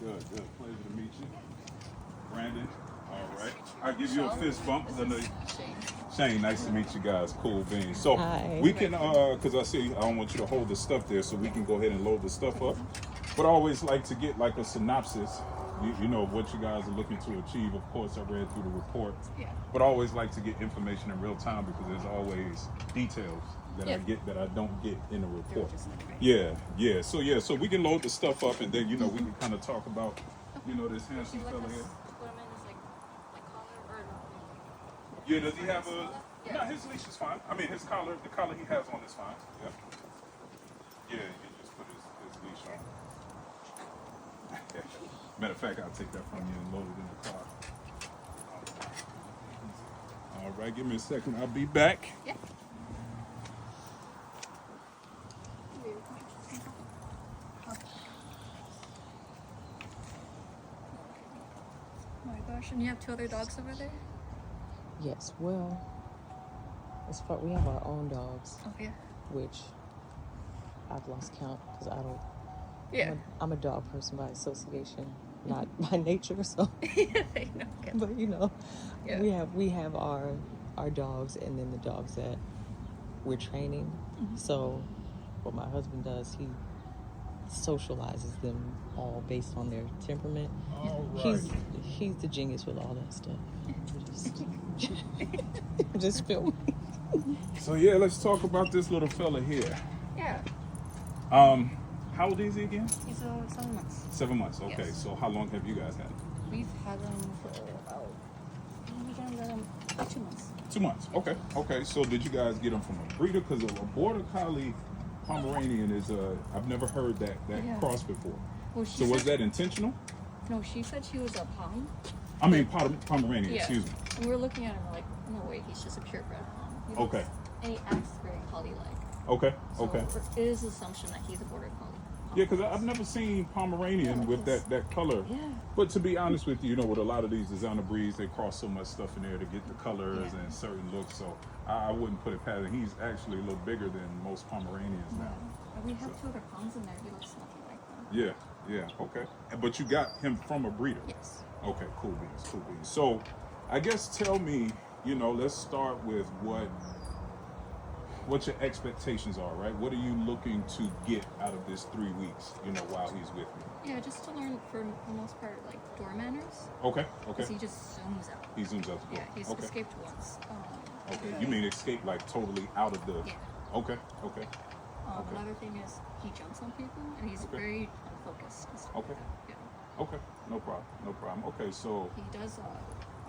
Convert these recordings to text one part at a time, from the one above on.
Good. Pleasure to meet you. Brandon. All right. I'll give you a fist bump. Shane, nice to meet you guys. Cool beans. So Hi. we can, because I see I don't want you to hold the stuff there, so we can go ahead and load the stuff up. But I always like to get like a synopsis, you know, of what you guys are looking to achieve. Of course, I read through the report. Yeah. But I always like to get information in real time because there's always details that I get that I don't get in the report. So we can load the stuff up and then, you know, we can kind of talk about, you know, this handsome fella here. Yeah, does he have a... No, his leash is fine. I mean, his collar, the collar he has on is fine. Yeah. Yeah, you just put his leash on. Matter of fact, I'll take that from you and load it in the car. All right, give me a second. I'll be back. Yeah. Oh my gosh, and you have 2 other dogs over there? Yes, well, as far we have our own dogs, Oh yeah. which I've lost count because I don't. Yeah. I'm a dog person by association, not by nature. So, Okay. but you know, Yeah. we have our dogs, and then the dogs that we're training. Mm-hmm. So, what my husband does, he socializes them all based on their temperament. All right. He's the genius with all that stuff. Just film me. So yeah, let's talk about this little fella here. Yeah. How old is he again? He's 7 months. 7 months. Okay. Yes. So how long have you guys had him? We've had him for about. We got him 2 months. 2 months. Okay. So did you guys get him from a breeder? Because a border collie Pomeranian is I've never heard that cross before. Well, So was that intentional? No, she said she was a pom. I mean Pomeranian. Yeah. Excuse me. And we were looking at him, we're like, no way, he's just a purebred pom. He Okay. looks- And he acts very collie-like. Okay. So Okay. It is an assumption that he's a border collie. Yeah, because I've never seen Pomeranian Yeah, with it's- that color. Yeah. But to be honest with you, you know, with a lot of these designer breeds, they cross so much stuff in there to get the colors Yeah. and certain looks. So I wouldn't put it past him. He's actually a little bigger than most Pomeranians now. And we have 2 other poms in there. He looks nothing like them. Yeah. Okay. But you got him from a breeder. Yes. Okay, cool beans. So, I guess tell me, you know, let's start with what your expectations are, right? What are you looking to get out of this 3 weeks, you know, while he's with me? Yeah, just to learn for the most part, like door manners. Okay. Because he just zooms out. He zooms out the door. Yeah, he's okay. escaped once. Okay. You mean escape like totally out of the? Yeah. Okay. Okay. Another thing is he jumps on people and he's very unfocused. And stuff Okay. Like that. Yeah. Okay. No problem. Okay, so. He does. I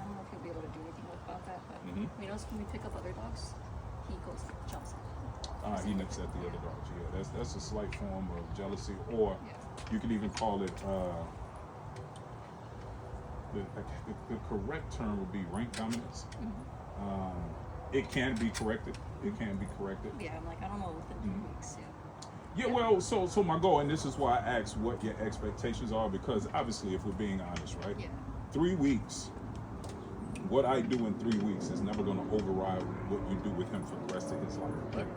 don't know if he'll be able to do anything about that, but Mhm. he knows when we pick up other dogs, he goes jumps on. He nips at the other dogs. Yeah, that's a slight form of jealousy, or you could even call it. The correct term would be rank dominance. Mm-hmm. It can be corrected. Yeah, I'm like, I don't know, within 3 weeks. Yeah, well, so my goal, and this is why I asked what your expectations are, because obviously, if we're being honest, right? Yeah. 3 weeks. What I do in 3 weeks is never going to override what you do with him for the rest of his life, right?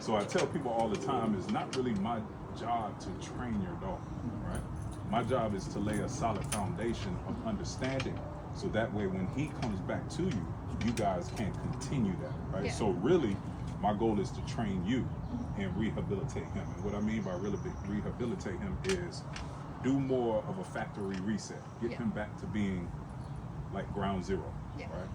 So I tell people all the time, it's not really my job to train your dog, right? My job is to lay a solid foundation of understanding, so that way when he comes back to you, you guys can continue that, right? Yeah. So really, my goal is to train you and rehabilitate him. And what I mean by rehabilitate him is do more of a factory reset, get him back to being like ground zero, right?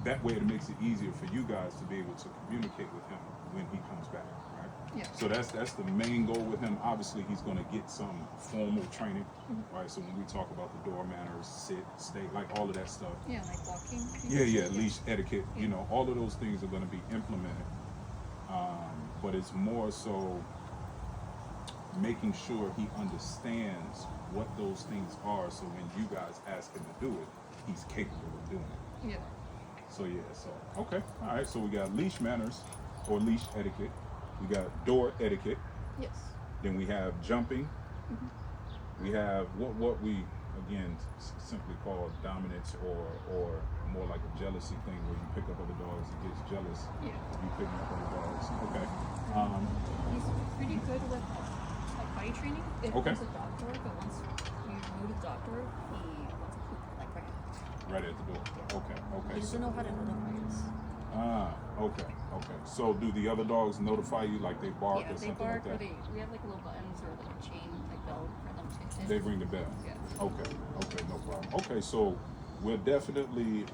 That way it makes it easier for you guys to be able to communicate with him when he comes back, right? Yeah. So that's the main goal with him. Obviously, he's going to get some formal training, right? So when we talk about the door manners, sit, stay, like all of that stuff. Yeah, like walking. Yeah, leash etiquette, you know, all of those things are going to be implemented. But it's more so making sure he understands what those things are, so when you guys ask him to do it, he's capable of doing it. Yeah. So okay, all right. So we got leash manners or leash etiquette. We got door etiquette. Yes. Then we have jumping. We have what we again simply call dominance, or more like a jealousy thing, where you pick up other dogs, it gets jealous. Yeah. You picking up other dogs. Okay. He's pretty good with potty training. It Okay. wants a dog door, but once you move the dog door, he wants to poop like right now. Right at the door. Okay. Okay. He doesn't know how to notify us. Okay. Okay. So do the other dogs notify you, like they bark Yeah, or they something bark, like or that? we have like little buttons or like a chain, like bell for them to. They ring the bell. Yeah. Okay. Okay. No problem. Okay. So we'll definitely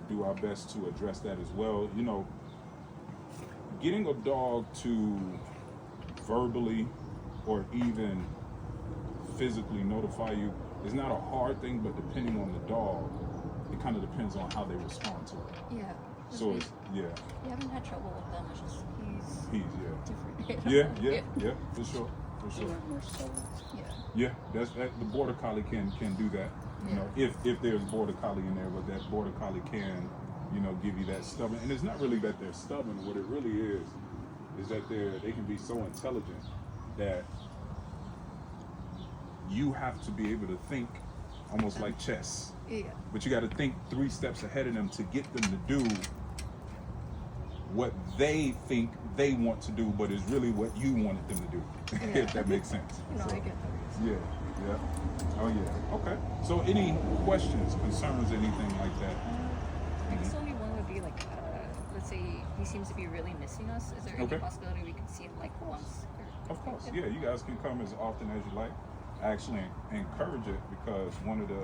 do our best to address that as well. You know, getting a dog to verbally or even physically notify you is not a hard thing, but depending on the dog, it kind of depends on how they respond to it. Yeah. So it's, yeah, We haven't had trouble with them. It's just he's different. yeah, for sure. Yeah. Yeah, the border collie can do that. You know, if there's border collie in there, but that border collie can, you know, give you that stubborn. And it's not really that they're stubborn. What it really is that they can be so intelligent that you have to be able to think almost like chess. Yeah. But you got to think 3 steps ahead of them to get them to do what they think they want to do, but is really what you wanted them to do. Yeah. If that makes sense. No, So, I get that. yeah. Oh yeah. Okay. So any questions, concerns, anything like that? I guess only one would be like, let's say he seems to be really missing us. Is there any Okay. possibility we could see him like once? Of course. Yeah. You guys can come as often as you like. I actually encourage it because one of the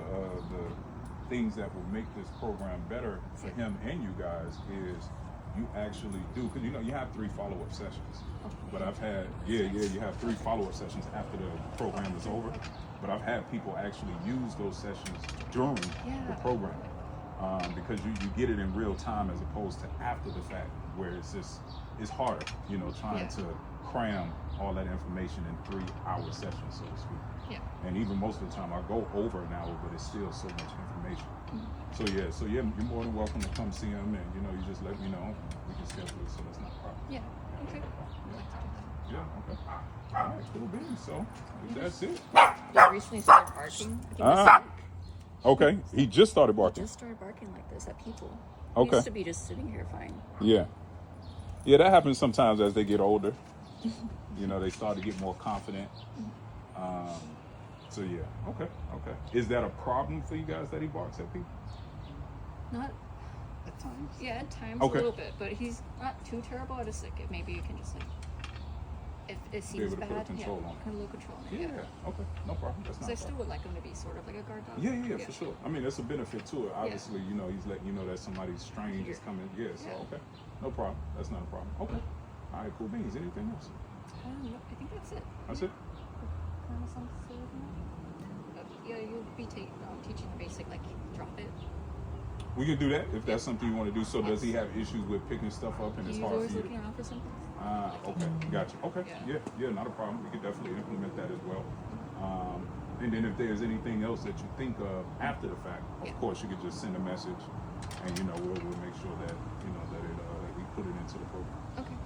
things that will make this program better for him and you guys is you actually do, because you know you have 3 follow-up sessions. But I've had you have 3 follow-up sessions after the program is over. But I've had people actually use those sessions during the program because you get it in real time as opposed to after the fact, where it's harder, you know, trying to cram all that information in 3-hour sessions, so to speak. Yeah. And even most of the time I go over an hour, but it's still so much information. So you're more than welcome to come see him, and you know, you just let me know. We can schedule it, so that's not a problem. Yeah. Okay. I'd like to do that. Yeah, okay. All right, cool beans. So that's it. He recently started barking. I think this week. Okay, he just started He barking. just started barking like this at people. Okay. He used to be just sitting here fine. Yeah, that happens sometimes as they get older. You know, they start to get more confident. So yeah, okay. Is that a problem for you guys that he barks at people? Not At times. Yeah, at times Okay. a little bit, but he's not too terrible. I just like maybe you can just like if it seems able to bad, put control on it. put a little control on it. Yeah, okay, no problem. That's Because not I a still problem. would like him to be sort of like a guard dog. Yeah, for sure. I mean, there's a benefit to it. Obviously, you know, he's letting you know that somebody strange is coming. Yeah, so okay, no problem. That's not a problem. Okay, all right, cool beans. Anything else? I think that's it. That's it. Yeah, you'll be teaching the basic like drop it. We can do that if that's something you want to do. So does he have issues with picking stuff up and it's He's hard always for you? looking around for something. Okay, gotcha. Okay, Yeah. yeah, not a problem. We could definitely implement that as well. And then if there's anything else that you think of after the fact, of course you could just send a message, and you know we'll make sure that you know that we put it into the program. Okay.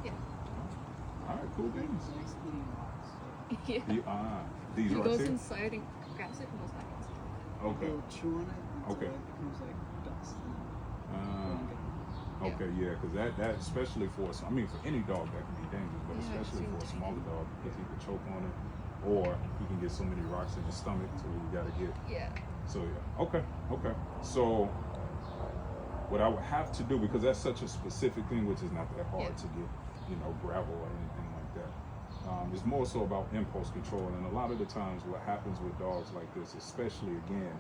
Yeah. Yeah. All right, cool beans. Nice eating rocks. Yeah. These He are goes inside and grabs it and goes back inside. Okay. They'll chew on it until Okay. it becomes like dust. Okay, yeah, because that especially for for any dog that can be dangerous, but Yeah, especially for a it's smaller dog because he could choke on it, or he can get so many rocks in his stomach to where you got to get. Yeah. So yeah, okay. So what I would have to do, because that's such a specific thing, which is not that hard to get, you know, gravel or anything like that. It's more so about impulse control, and a lot of the times what happens with dogs like this, especially again,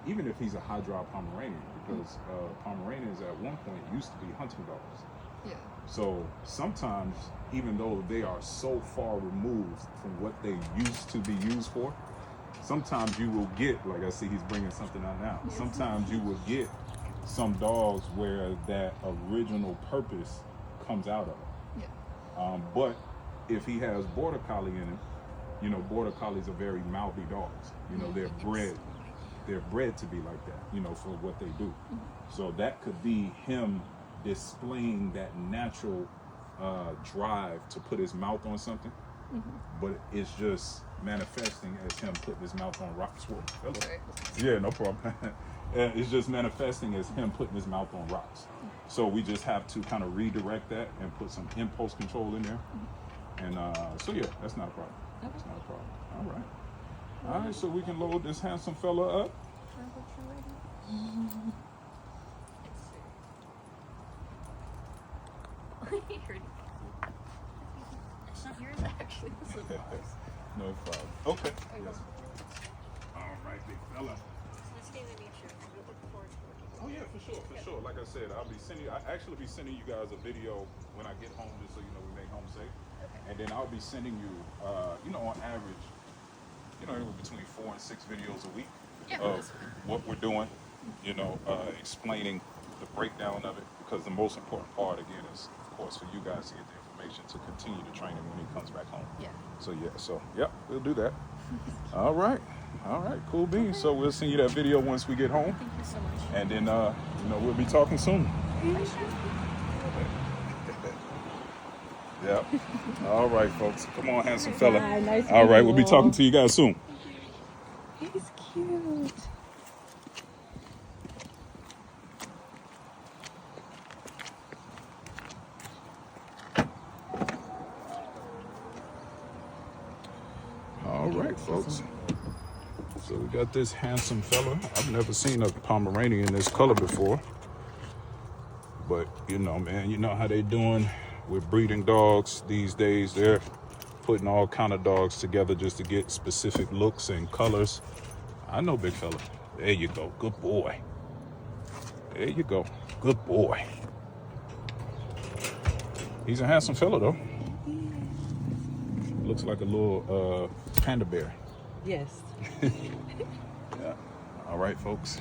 even if he's a high-drive Pomeranian, because Pomeranians at one point used to be hunting dogs. Yeah. So sometimes, even though they are so far removed from what they used to be used for, sometimes you will get, like I see he's bringing something out now, sometimes you will get some dogs where that original purpose comes out of it. Yeah. But if he has border collie in him, you know, border collies are very mouthy dogs. You know, they're bred to be like that, you know, for what they do. So that could be him displaying that natural drive to put his mouth on something, but it's just manifesting as him putting his mouth on rocks. Hello. Sorry. Yeah, no problem. It's just manifesting as him putting his mouth on rocks. So we just have to kind of redirect that and put some impulse control in there. And so yeah, that's not a problem. That's not a problem. All right. All right, so we can load this handsome fella up. It's not yours, actually. This is ours. No problem. Okay. Yes. All right, big fella. Let's stay in the meet you. We're looking forward to working. Oh yeah, for sure. Like I said, I actually be sending you guys a video when I get home, just so you know we make home safe. Okay. And then I'll be sending you, on average, anywhere between 4 and 6 videos a week Yeah, of that's fine. what we're doing. Explaining the breakdown of it, because the most important part again is, of course, for you guys to get the information to continue the training when he comes back home. Yeah. So we'll do that. All right, cool beans. So we'll send you that video once we get home, Thank you so much. and then we'll be talking soon. Yeah. All right, folks. Come on, handsome fella. Bye. Nice All right, meeting we'll be you talking all. to you guys soon. He's cute. All right, folks. So we got this handsome fella. I've never seen a Pomeranian this color before. But, man, you know how they doing with breeding dogs these days. They're putting all kind of dogs together just to get specific looks and colors. I know, big fella. There you go. Good boy. There you go. Good boy. He's a handsome fella, though. Looks like a little panda bear. Yes. Yeah. All right, folks.